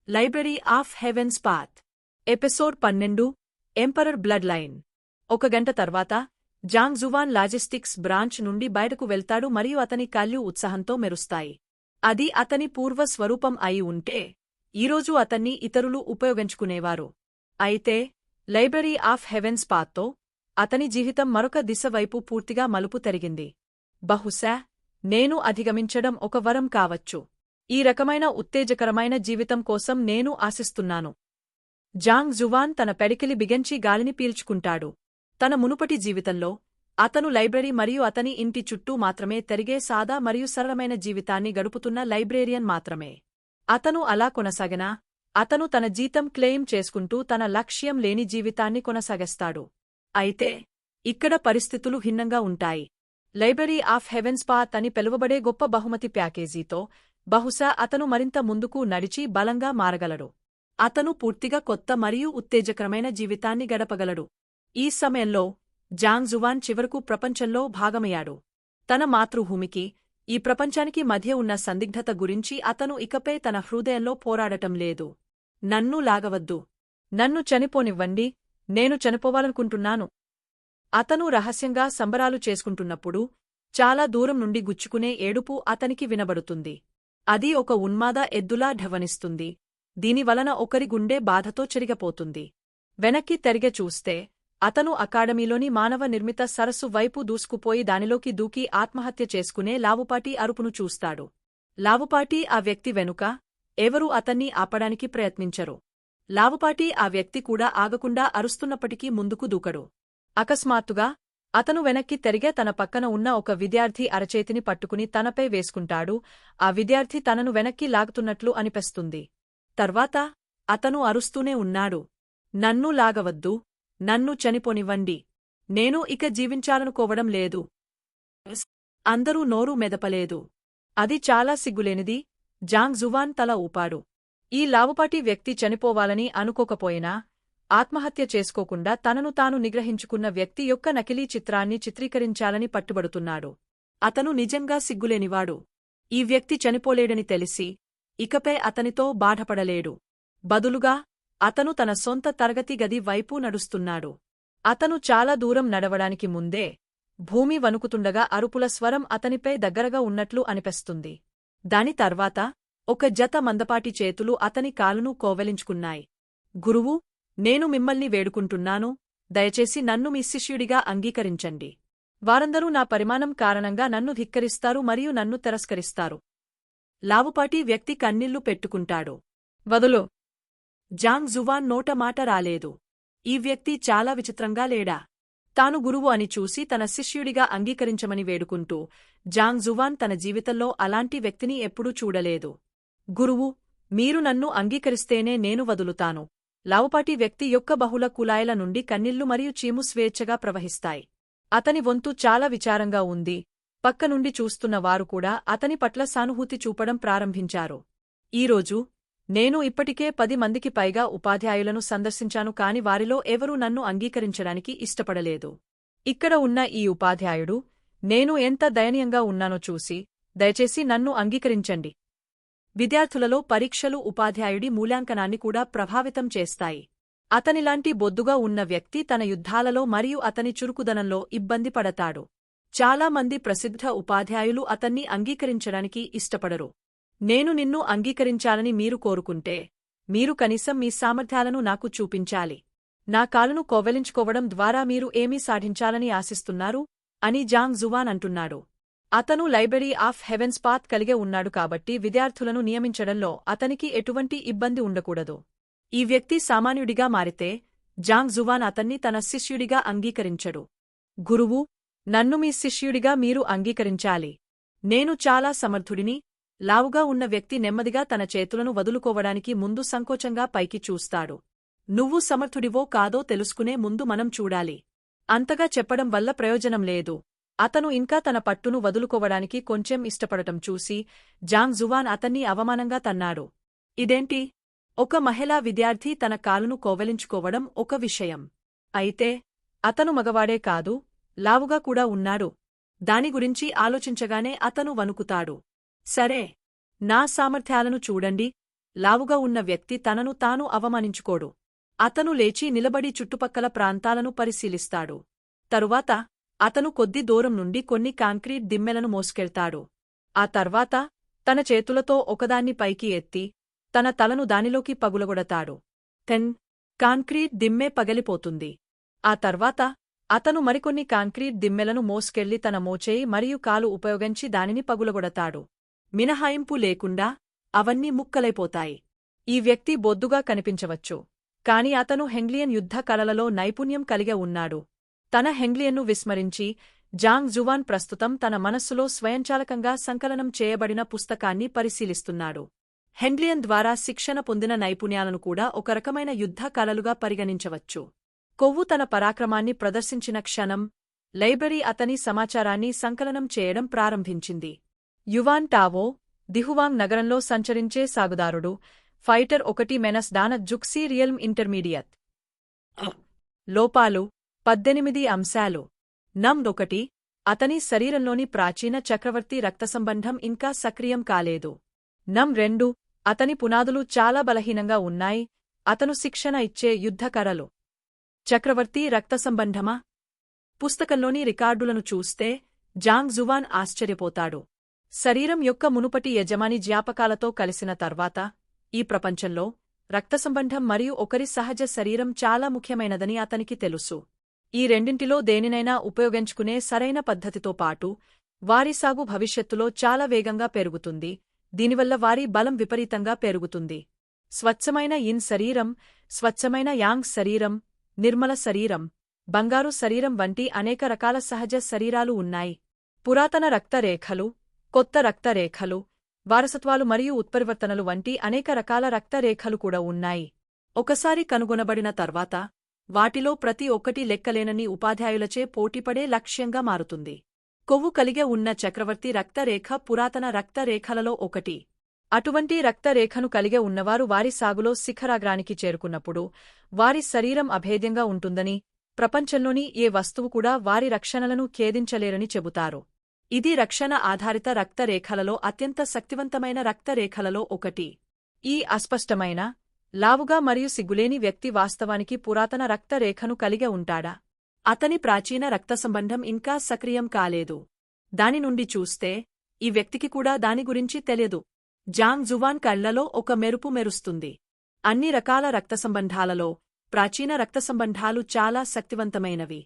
Library of heavens path episode 12 emperor bloodline 1 గంట తర్వాత Zhang Juan logistics branch నుండి బయటకు వెళ్తాడు మరియు అతని కళ్ళు ఉత్సాహంతో మెరుస్తాయి. అది అతని పూర్వ స్వరూపం అయి ఉంటే ఈరోజు అతన్ని ఇతరులు ఉపయోగించుకునేవారు. అయితే లైబ్రరీ ఆఫ్ హెవెన్స్ పాత్తో అతని జీవితం మరొక దిశ వైపు పూర్తిగా మలుపు తిరిగింది. బహుశా నేను అధిగమించడం ఒక వరం కావచ్చు. ఈ రకమైన ఉత్తేజకరమైన జీవితం కోసం నేను ఆశిస్తున్నాను. జాంగ్ జువాన్ తన పెడికిలి బిగించి గాలిని పీల్చుకుంటాడు. తన మునుపటి జీవితంలో అతను లైబ్రరీ మరియు అతని ఇంటి చుట్టూ మాత్రమే తిరిగే సాదా మరియు సరళమైన జీవితాన్ని గడుపుతున్న లైబ్రేరియన్ మాత్రమే. అతను అలా కొనసాగినా అతను తన జీతం క్లెయిమ్ చేసుకుంటూ తన లక్ష్యం లేని జీవితాన్ని కొనసాగిస్తాడు. అయితే ఇక్కడ పరిస్థితులు భిన్నంగా ఉంటాయి. లైబ్రరీ ఆఫ్ హెవెన్స్ పాత్ అని పిలువబడే గొప్ప బహుమతి ప్యాకేజీతో బహుశా అతను మరింత ముందుకు నడిచి బలంగా మారగలడు. అతను పూర్తిగా కొత్త మరియు ఉత్తేజకరమైన జీవితాన్ని గడపగలడు. ఈ సమయంలో జాంగ్ జువాన్ చివరకు ప్రపంచంలో భాగమయ్యాడు. తన మాతృభూమికి ఈ ప్రపంచానికి మధ్య ఉన్న సందిగ్ధత గురించి అతను ఇకపై తన హృదయంలో పోరాడటం లేదు. నన్ను లాగవద్దు, నన్ను చనిపోనివ్వండి, నేను చనిపోవాలనుకుంటున్నాను. అతను రహస్యంగా సంబరాలు చేసుకుంటున్నప్పుడు చాలా దూరం నుండి గుచ్చుకునే ఏడుపు అతనికి వినబడుతుంది. అది ఒక ఉన్మాద ఎద్దులా ఢవనిస్తుంది. దీనివలన ఒకరి గుండె బాధతో చెరిగపోతుంది. వెనక్కి తిరిగి చూస్తే అతను అకాడమీలోని మానవ నిర్మిత సరస్సు వైపు దూసుకుపోయి దానిలోకి దూకి ఆత్మహత్య చేసుకునే లావుపాటి అరుపును చూస్తాడు. లావుపాటి ఆ వ్యక్తి వెనుక ఎవరూ అతన్ని ఆపడానికి ప్రయత్నించరు. లావుపాటి ఆ వ్యక్తి కూడా ఆగకుండా అరుస్తున్నప్పటికీ ముందుకు దూకడు. అకస్మాత్తుగా అతను వెనక్కి తిరిగే తన పక్కన ఉన్న ఒక విద్యార్థి అరచేతిని పట్టుకుని తనపై వేసుకుంటాడు. ఆ విద్యార్థి తనను వెనక్కి లాగుతున్నట్లు అనిపిస్తుంది. తర్వాత అతను అరుస్తూనే ఉన్నాడు, నన్ను లాగవద్దు, నన్ను చనిపోనివ్వండి, నేను ఇక జీవించాలనుకోవడం లేదు. అందరూ నోరు మెదపలేదు. అది చాలా సిగ్గులేనిది. జాంగ్ జువాన్ తల ఊపాడు. ఈ లావుపాటి వ్యక్తి చనిపోవాలని అనుకోకపోయినా ఆత్మహత్య చేసుకోకుండా తనను తాను నిగ్రహించుకున్న వ్యక్తి యొక్క నకిలీ చిత్రాన్ని చిత్రీకరించాలని పట్టుబడుతున్నాడు. అతను నిజంగా సిగ్గులేనివాడు. ఈ వ్యక్తి చనిపోలేడని తెలిసి ఇకపై అతనితో బాధపడలేడు. బదులుగా అతను తన సొంత తరగతి గది వైపు నడుస్తున్నాడు. అతను చాలా దూరం నడవడానికి ముందే భూమి వణుకుతుండగా అరుపుల స్వరం అతనిపై దగ్గరగా ఉన్నట్లు అనిపిస్తుంది. దాని తర్వాత ఒక జత మందపాటి చేతులు అతని కాలును కోవెలించుకున్నాయి. గురువు, నేను మిమ్మల్ని వేడుకుంటున్నాను, దయచేసి నన్ను మీ శిష్యుడిగా అంగీకరించండి. వారందరూ నా పరిమాణం కారణంగా నన్ను ధిక్కరిస్తారు మరియు నన్ను తిరస్కరిస్తారు. లావుపాటి వ్యక్తి కన్నీళ్లు పెట్టుకుంటాడు. వదులు. జాంగ్ జువాన్ నోట మాట రాలేదు. ఈ వ్యక్తి చాలా విచిత్రంగా లేడా? తాను గురువు అని చూసి తన శిష్యుడిగా అంగీకరించమని వేడుకుంటూ జాంగ్ జువాన్ తన జీవితంలో అలాంటి వ్యక్తిని ఎప్పుడూ చూడలేదు. గురువు, మీరు నన్ను అంగీకరిస్తేనే నేను వదులుతాను. లావుపాటి వ్యక్తి యొక్క బహుళ కులాయిల నుండి కన్నీళ్లు మరియు చీము స్వేచ్ఛగా ప్రవహిస్తాయి. అతని వంతు చాలా విచారంగా ఉంది. పక్క నుండి చూస్తున్న వారు కూడా అతని పట్ల సానుభూతి చూపడం ప్రారంభించారు. ఈరోజు నేను ఇప్పటికే 10 మందికి పైగా ఉపాధ్యాయులను సందర్శించాను, కాని వారిలో ఎవరూ నన్ను అంగీకరించడానికి ఇష్టపడలేదు. ఇక్కడ ఉన్న ఈ ఉపాధ్యాయుడు నేను ఎంత దయనీయంగా ఉన్నానో చూసి దయచేసి నన్ను అంగీకరించండి. విద్యార్థులలో పరీక్షలు ఉపాధ్యాయుడి మూల్యాంకనాన్ని కూడా ప్రభావితం చేస్తాయి. అతనిలాంటి బొద్దుగా ఉన్న వ్యక్తి తన యుద్ధాలలో మరియు అతని చురుకుదనంలో ఇబ్బంది పడతాడు. చాలామంది ప్రసిద్ధ ఉపాధ్యాయులు అతన్ని అంగీకరించడానికి ఇష్టపడరు. నేను నిన్ను అంగీకరించాలని మీరు కోరుకుంటే మీరు కనీసం మీ సామర్థ్యాలను నాకు చూపించాలి. నా కాలును కోవెలించుకోవడం ద్వారా మీరు ఏమీ సాధించాలని ఆశిస్తున్నారు అని జాంగ్ జువాన్ అంటున్నాడు. అతను లైబ్రరీ ఆఫ్ హెవెన్స్ పాత్ కలిగే ఉన్నాడు కాబట్టి విద్యార్థులను నియమించడంలో అతనికి ఎటువంటి ఇబ్బంది ఉండకూడదు. ఈ వ్యక్తి సామాన్యుడిగా మారితే జాంగ్ జువాన్ అతన్ని తన శిష్యుడిగా అంగీకరించడు. గురువు, నన్ను మీ శిష్యుడిగా మీరు అంగీకరించాలి. నేను చాలా సమర్థుడిని. లావుగా ఉన్న వ్యక్తి నెమ్మదిగా తన చేతులను వదులుకోవడానికి ముందు సంకోచంగా పైకి చూస్తాడు. నువ్వు సమర్థుడివో కాదో తెలుసుకునే ముందు మనం చూడాలి. అంతగా చెప్పడం వల్ల ప్రయోజనం లేదు. అతను ఇంకా తన పట్టును వదులుకోవడానికి కొంచెం ఇష్టపడటం చూసి జాంగ్ జువాన్ అతన్ని అవమానంగా తన్నాడు. ఇదేంటి? ఒక మహిళా విద్యార్థి తన కాలును కోవెలించుకోవడం ఒక విషయం. అయితే అతను మగవాడే కాదు, లావుగా కూడా ఉన్నాడు. దాని గురించి ఆలోచించగానే అతను వణుకుతాడు. సరే, నా సామర్థ్యాలను చూడండి, లావుగా ఉన్న వ్యక్తి తనను తాను అవమానించుకోడు. అతను లేచి నిలబడి చుట్టుపక్కల ప్రాంతాలను పరిశీలిస్తాడు. తరువాత అతను కొద్ది దూరం నుండి కొన్ని కాంక్రీట్ దిమ్మెలను మోసుకెళ్తాడు. ఆ తర్వాత తన చేతులతో ఒకదాన్ని పైకి ఎత్తి తన తలను దానిలోకి పగులగొడతాడు. కాంక్రీట్ దిమ్మె పగిలిపోతుంది. ఆ తర్వాత అతను మరికొన్ని కాంక్రీట్ దిమ్మెలను మోసుకెళ్లి తన మోచేయి మరియు కాలు ఉపయోగించి దానిని పగులగొడతాడు. మినహాయింపు లేకుండా అవన్నీ ముక్కలైపోతాయి. ఈ వ్యక్తి బొద్దుగా కనిపించవచ్చు, కాని అతను హెంగ్లియన్ యుద్ధ కళలలో నైపుణ్యం కలిగి ఉన్నాడు. తన హెంగ్లియన్ను విస్మరించి జాంగ్ జువాన్ ప్రస్తుతం తన మనస్సులో స్వయంచాలకంగా సంకలనం చేయబడిన పుస్తకాన్ని పరిశీలిస్తున్నాడు. హెంగ్లియన్ ద్వారా శిక్షణ పొందిన నైపుణ్యాలను కూడా ఒక రకమైన యుద్ధ కళలుగా పరిగణించవచ్చు. కొవ్వు తన పరాక్రమాన్ని ప్రదర్శించిన క్షణం లైబ్రరీ అతని సమాచారాన్ని సంకలనం చేయడం ప్రారంభించింది. యువాన్ టావో దిహువాంగ్ నగరంలో సంచరించే సాగుదారుడు. ఫైటర్ 1 మెనస్ డాన జుక్సీ రియల్మ్ ఇంటర్మీడియట్. లోపాలు 18 అంశాలు. నం 1 అతని శరీరంలోని ప్రాచీన చక్రవర్తి రక్తసంబంధం ఇంకా సక్రియం కాలేదు. నం 2 అతని పునాదులు చాలా బలహీనంగా ఉన్నాయి. అతను శిక్షణ ఇచ్చే యుద్ధకరలు. చక్రవర్తి రక్తసంబంధమా? పుస్తకంలోని రికార్డులను చూస్తే జాంగ్ జువాన్ ఆశ్చర్యపోతాడు. శరీరం యొక్క మునుపటి యజమాని జ్ఞాపకాలతో కలిసిన తర్వాత ఈ ప్రపంచంలో రక్తసంబంధం మరియు ఒకరి సహజ శరీరం చాలా ముఖ్యమైనదని అతనికి తెలుసు. ఈ రెండింటిలో దేనినైనా ఉపయోగించుకునే సరైన పద్ధతితో పాటు వారి సాగు భవిష్యత్తులో చాలా వేగంగా పెరుగుతుంది. దీనివల్ల వారి బలం విపరీతంగా పెరుగుతుంది. స్వచ్ఛమైన ఇన్ శరీరం, స్వచ్ఛమైన యాంగ్ శరీరం, నిర్మల శరీరం, బంగారు శరీరం వంటి అనేక రకాల సహజ శరీరాలు ఉన్నాయి. పురాతన రక్తరేఖలు, కొత్త రక్తరేఖలు, వారసత్వాలు మరియు ఉత్పరివర్తనలు వంటి అనేక రకాల రక్తరేఖలు కూడా ఉన్నాయి. ఒకసారి కనుగొనబడిన తర్వాత వాటిలో ప్రతి ఒక్కటి లెక్కలేనన్ని ఉపాధ్యాయులచే పోటీపడే లక్ష్యంగా మారుతుంది. కొవ్వు కలిగే ఉన్న చక్రవర్తి రక్తరేఖ పురాతన రక్తరేఖలలో ఒకటి. అటువంటి రక్తరేఖను కలిగే ఉన్నవారు వారి సాగులో శిఖరాగ్రానికి చేరుకున్నప్పుడు వారి శరీరం అభేద్యంగా ఉంటుందని, ప్రపంచంలోని ఏ వస్తువు కూడా వారి రక్షణలను ఛేదించలేరని చెబుతారు. ఇది రక్షణ ఆధారిత రక్తరేఖలలో అత్యంత శక్తివంతమైన రక్తరేఖలలో ఒకటి. ఈ అస్పష్టమైన, లావుగా మరియు సిగ్గులేని వ్యక్తి వాస్తవానికి పురాతన రక్తరేఖను కలిగి ఉంటాడా? అతని ప్రాచీన రక్తసంబంధం ఇంకా సక్రియం కాలేదు. దాని నుండి చూస్తే ఈ వ్యక్తికి కూడా దాని గురించి తెలియదు. జాంగ్ జువాన్ కళ్లలో ఒక మెరుపు మెరుస్తుంది. అన్ని రకాల రక్తసంబంధాలలో ప్రాచీన రక్తసంబంధాలు చాలా శక్తివంతమైనవి.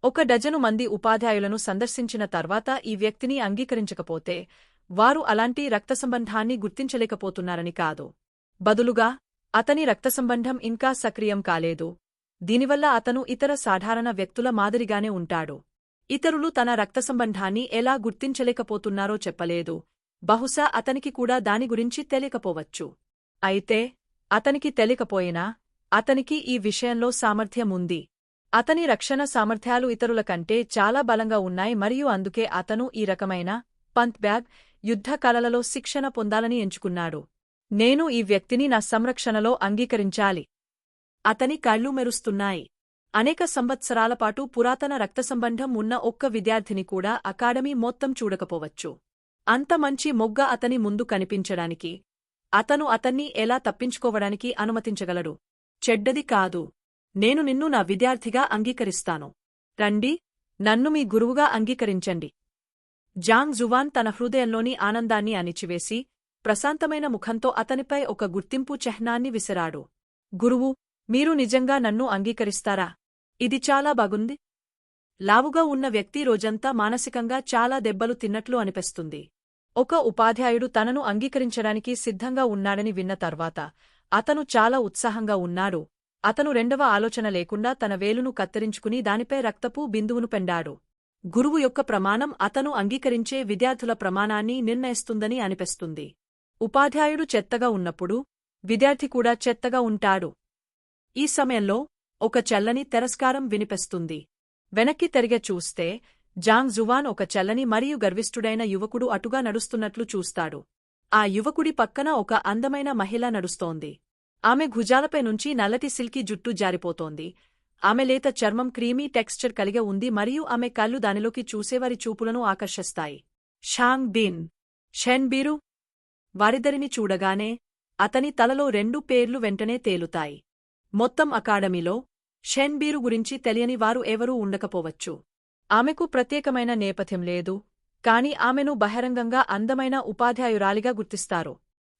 1 డజను మంది ఉపాధ్యాయులను సందర్శించిన తర్వాత ఈ వ్యక్తిని అంగీకరించకపోతే వారు అలాంటి రక్తసంబంధాన్ని గుర్తించలేకపోతున్నారని కాదు. బదులుగా అతని రక్తసంబంధం ఇంకా సక్రియం కాలేదు. దీనివల్ల అతను ఇతర సాధారణ వ్యక్తుల మాదిరిగానే ఉంటాడు. ఇతరులు తన రక్తసంబంధాన్ని ఎలా గుర్తించలేకపోతున్నారో చెప్పలేదు. బహుశా అతనికి కూడా దాని గురించి తెలియకపోవచ్చు. అయితే అతనికి తెలియకపోయినా అతనికి ఈ విషయంలో సామర్థ్యముంది. అతని రక్షణ సామర్థ్యాలు ఇతరుల కంటే చాలా బలంగా ఉన్నాయి మరియు అందుకే అతను ఈ రకమైన పంత్ బ్యాగ్ యుద్ధ కళలలో శిక్షణ పొందాలని ఎంచుకున్నాడు. నేను ఈ వ్యక్తిని నా సంరక్షణలో అంగీకరించాలి. అతని కళ్ళు మెరుస్తున్నాయి. అనేక సంవత్సరాలపాటు పురాతన రక్తసంబంధం ఉన్న ఒక్క విద్యార్థిని కూడా అకాడమీ మొత్తం చూడకపోవచ్చు. అంత మంచి మొగ్గ అతని ముందు కనిపించడానికి అతను అతన్ని ఎలా తప్పించుకోవడానికి అనుమతించగలడు? చెడ్డది కాదు. నేను నిన్ను నా విద్యార్థిగా అంగీకరిస్తాను. రండి, నన్ను మీ గురువుగా అంగీకరించండి. జాంగ్ జువాన్ తన హృదయంలోని ఆనందాన్ని అణిచివేసి ప్రశాంతమైన ముఖంతో అతనిపై ఒక గుర్తింపు చిహ్నాన్ని విసిరాడు. గురువు, మీరు నిజంగా నన్ను అంగీకరిస్తారా? ఇది చాలా బాగుంది. లావుగా ఉన్న వ్యక్తి రోజంతా మానసికంగా చాలా దెబ్బలు తిన్నట్లు అనిపిస్తుంది. ఒక ఉపాధ్యాయుడు తనను అంగీకరించడానికి సిద్ధంగా ఉన్నాడని విన్న తర్వాత అతను చాలా ఉత్సాహంగా ఉన్నాడు. అతను రెండవ ఆలోచన లేకుండా తన వేలును కత్తిరించుకుని దానిపై రక్తపు బిందువును పెండాడు. గురువు యొక్క ప్రమాణం అతను అంగీకరించే విద్యార్థుల ప్రమాణాన్ని నిర్ణయిస్తుందని అనిపిస్తుంది. ఉపాధ్యాయుడు చెత్తగా ఉన్నప్పుడు విద్యార్థి కూడా చెత్తగా ఉంటాడు. ఈ సమయంలో ఒక చల్లని తిరస్కారం వినిపిస్తుంది. వెనక్కి తిరిగి చూస్తే జాంగ్ జువాన్ ఒక చల్లని మరియు గర్విష్ఠుడైన యువకుడు అటుగా నడుస్తున్నట్లు చూస్తాడు. ఆ యువకుడి పక్కన ఒక అందమైన మహిళ నడుస్తోంది. ఆమె భుజాలపై నుంచి నల్లటి సిల్కీ జుట్టు జారిపోతోంది. ఆమె లేత చర్మం క్రీమీ టెక్స్చర్ కలిగి ఉంది మరియు ఆమె కళ్ళు దానిలోకి చూసేవారి చూపులను ఆకర్షిస్తాయి. షాంగ్ బిన్, షెన్ బీరు వారిద్దరిని చూడగానే అతని తలలో 2 పేర్లు వెంటనే తేలుతాయి. మొత్తం అకాడమీలో షెన్బీరు గురించి తెలియని వారు ఎవరూ ఉండకపోవచ్చు. ఆమెకు ప్రత్యేకమైన నేపథ్యం లేదు, కాని ఆమెను బహిరంగంగా అందమైన ఉపాధ్యాయురాలిగా గుర్తిస్తారు.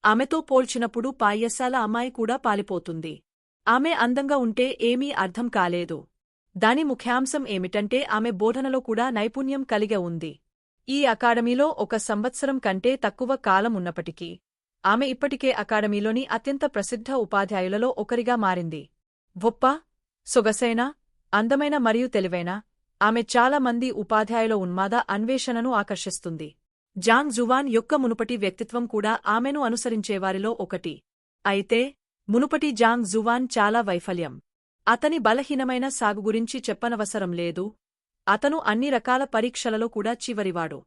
ఆమెతో పోల్చినప్పుడు పాయ్యసాల అమ్మాయి కూడా పాలిపోతుంది. ఆమె అందంగా ఉంటే ఏమీ అర్థం కాలేదు. దాని ముఖ్యాంశం ఏమిటంటే ఆమె బోధనలో కూడా నైపుణ్యం కలిగి ఉంది. ఈ అకాడమీలో 1 సంవత్సరం కంటే తక్కువ కాలం ఉన్నప్పటికీ ఆమె ఇప్పటికే అకాడమీలోని అత్యంత ప్రసిద్ధ ఉపాధ్యాయులలో ఒకరిగా మారింది. గొప్ప, సొగసైన, అందమైన మరియు తెలివైన ఆమె చాలా మంది ఉపాధ్యాయుల ఉన్మాద అన్వేషణను ఆకర్షిస్తుంది. జాంగ్ జువాన్ యొక్క మునుపటి వ్యక్తిత్వం కూడా ఆమెను అనుసరించేవారిలో ఒకటి. అయితే మునుపటి జాంగ్ జువాన్ చాలా వైఫల్యం. అతని బలహీనమైన సాగు గురించి చెప్పనవసరం లేదు. అతను అన్ని రకాల పరీక్షలలో కూడా చివరివాడు.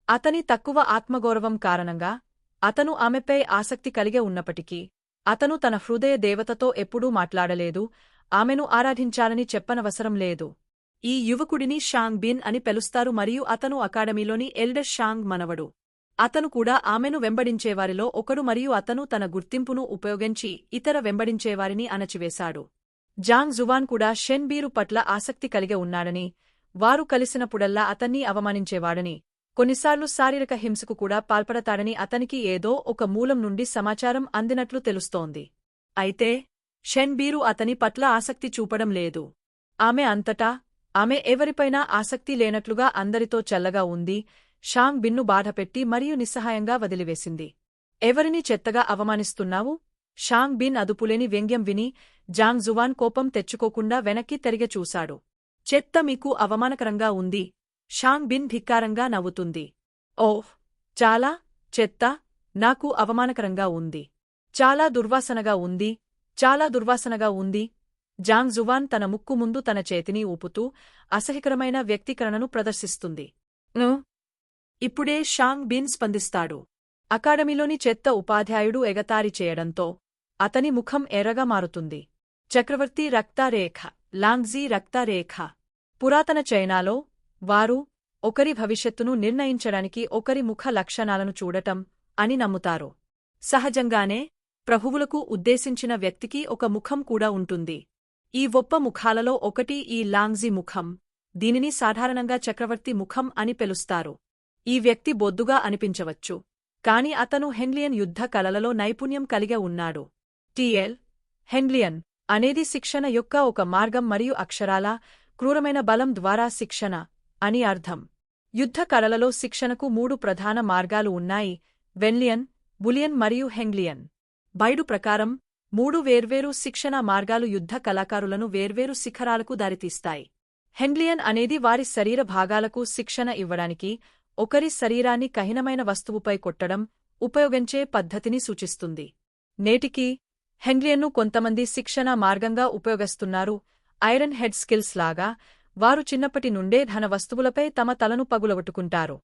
అతని తక్కువ ఆత్మగౌరవం కారణంగా అతను ఆమెపై ఆసక్తి కలిగే ఉన్నప్పటికీ అతను తన హృదయ దేవతతో ఎప్పుడూ మాట్లాడలేదు. ఆమెను ఆరాధించాలని చెప్పనవసరం లేదు. ఈ యువకుడిని షాంగ్ బిన్ అని పిలుస్తారు మరియు అతను అకాడమీలోని ఎల్డర్ షాంగ్ మనవడు. అతను కూడా ఆమెను వెంబడించేవారిలో ఒకడు మరియు అతను తన గుర్తింపును ఉపయోగించి ఇతర వెంబడించేవారిని అణచివేశాడు. జాంగ్ జువాన్ కూడా షెన్బీరు పట్ల ఆసక్తి కలిగి ఉన్నాడని, వారు కలిసినప్పుడల్లా అతన్ని అవమానించేవాడని, కొన్నిసార్లు శారీరక హింసకు కూడా పాల్పడతాడని అతనికి ఏదో ఒక మూలం నుండి సమాచారం అందినట్లు తెలుస్తోంది. అయితే షెన్బీరు అతని పట్ల ఆసక్తి చూపడం లేదు. ఆమె అంతటా ఆమె ఎవరిపైనా ఆసక్తి లేనట్లుగా అందరితో చల్లగా ఉంది. షాంగ్ బిన్ను బాధపెట్టి మరియు నిస్సహాయంగా వదిలివేసింది. ఎవరిని చెత్తగా అవమానిస్తున్నావు? షాంగ్ బిన్ అదుపులేని వ్యంగ్యం విని జాంగ్ జువాన్ కోపం తెచ్చుకోకుండా వెనక్కి తిరిగి చూశాడు. చెత్త మీకు అవమానకరంగా ఉంది. షాంగ్ బిన్ ధిక్కారంగా నవ్వుతుంది. ఓహ్, చాలా చెత్త నాకు అవమానకరంగా ఉంది. చాలా దుర్వాసనగా ఉంది. చాలా దుర్వాసనగా ఉంది. జాంగ్ జువాన్ తన ముక్కు ముందు తన చేతిని ఊపుతూ అసహ్యకరమైన వ్యక్తీకరణను ప్రదర్శిస్తుంది. ఇప్పుడే షాంగ్ బిన్ స్పందిస్తాడు. అకాడమీలోని చెత్త ఉపాధ్యాయుడు ఎగతాళి చేయడంతో అతని ముఖం ఎర్రగా మారుతుంది. చక్రవర్తి రక్తరేఖ, లాంగ్జీ రక్తరేఖ. పురాతన చైనాలో వారు ఒకరి భవిష్యత్తును నిర్ణయించడానికి ఒకరి ముఖ లక్షణాలను చూడటం అని నమ్ముతారు. సహజంగానే ప్రభువులకు ఉద్దేశించిన వ్యక్తికి ఒక ముఖం కూడా ఉంటుంది. ఈ గొప్ప ముఖాలలో ఒకటి ఈ లాంగ్జీ ముఖం. దీనిని సాధారణంగా చక్రవర్తి ముఖం అని పిలుస్తారు. ఈ వ్యక్తి బొద్దుగా అనిపించవచ్చు, కాని అతను హెన్లియన్ యుద్ధ కళలలో నైపుణ్యం కలిగి ఉన్నాడు. హెన్లియన్ అనేది శిక్షణ యొక్క ఒక మార్గం మరియు అక్షరాల క్రూరమైన బలం ద్వారా శిక్షణ అని అర్థం. యుద్ధ కళలలో శిక్షణకు 3 ప్రధాన మార్గాలు ఉన్నాయి: వెన్లియన్, బులియన్ మరియు హెంగ్లియన్. బైడు ప్రకారం 3 వేర్వేరు శిక్షణ మార్గాలు యుద్ధ కళాకారులను వేర్వేరు శిఖరాలకు దారితీస్తాయి. హెంగ్లియన్ అనేది వారి శరీర భాగాలకు శిక్షణ ఇవ్వడానికి ఒకరి శరీరాన్ని కఠినమైన వస్తువుపై కొట్టడం ఉపయోగించే పద్ధతిని సూచిస్తుంది. నేటికీ హెంగ్లియన్ను కొంతమంది శిక్షణ మార్గంగా ఉపయోగిస్తున్నారు. ఐరన్ హెడ్ స్కిల్స్ లాగా వారు చిన్నప్పటి నుండే ఘన వస్తువులపై తమ తలను పగులగొట్టుకుంటారు.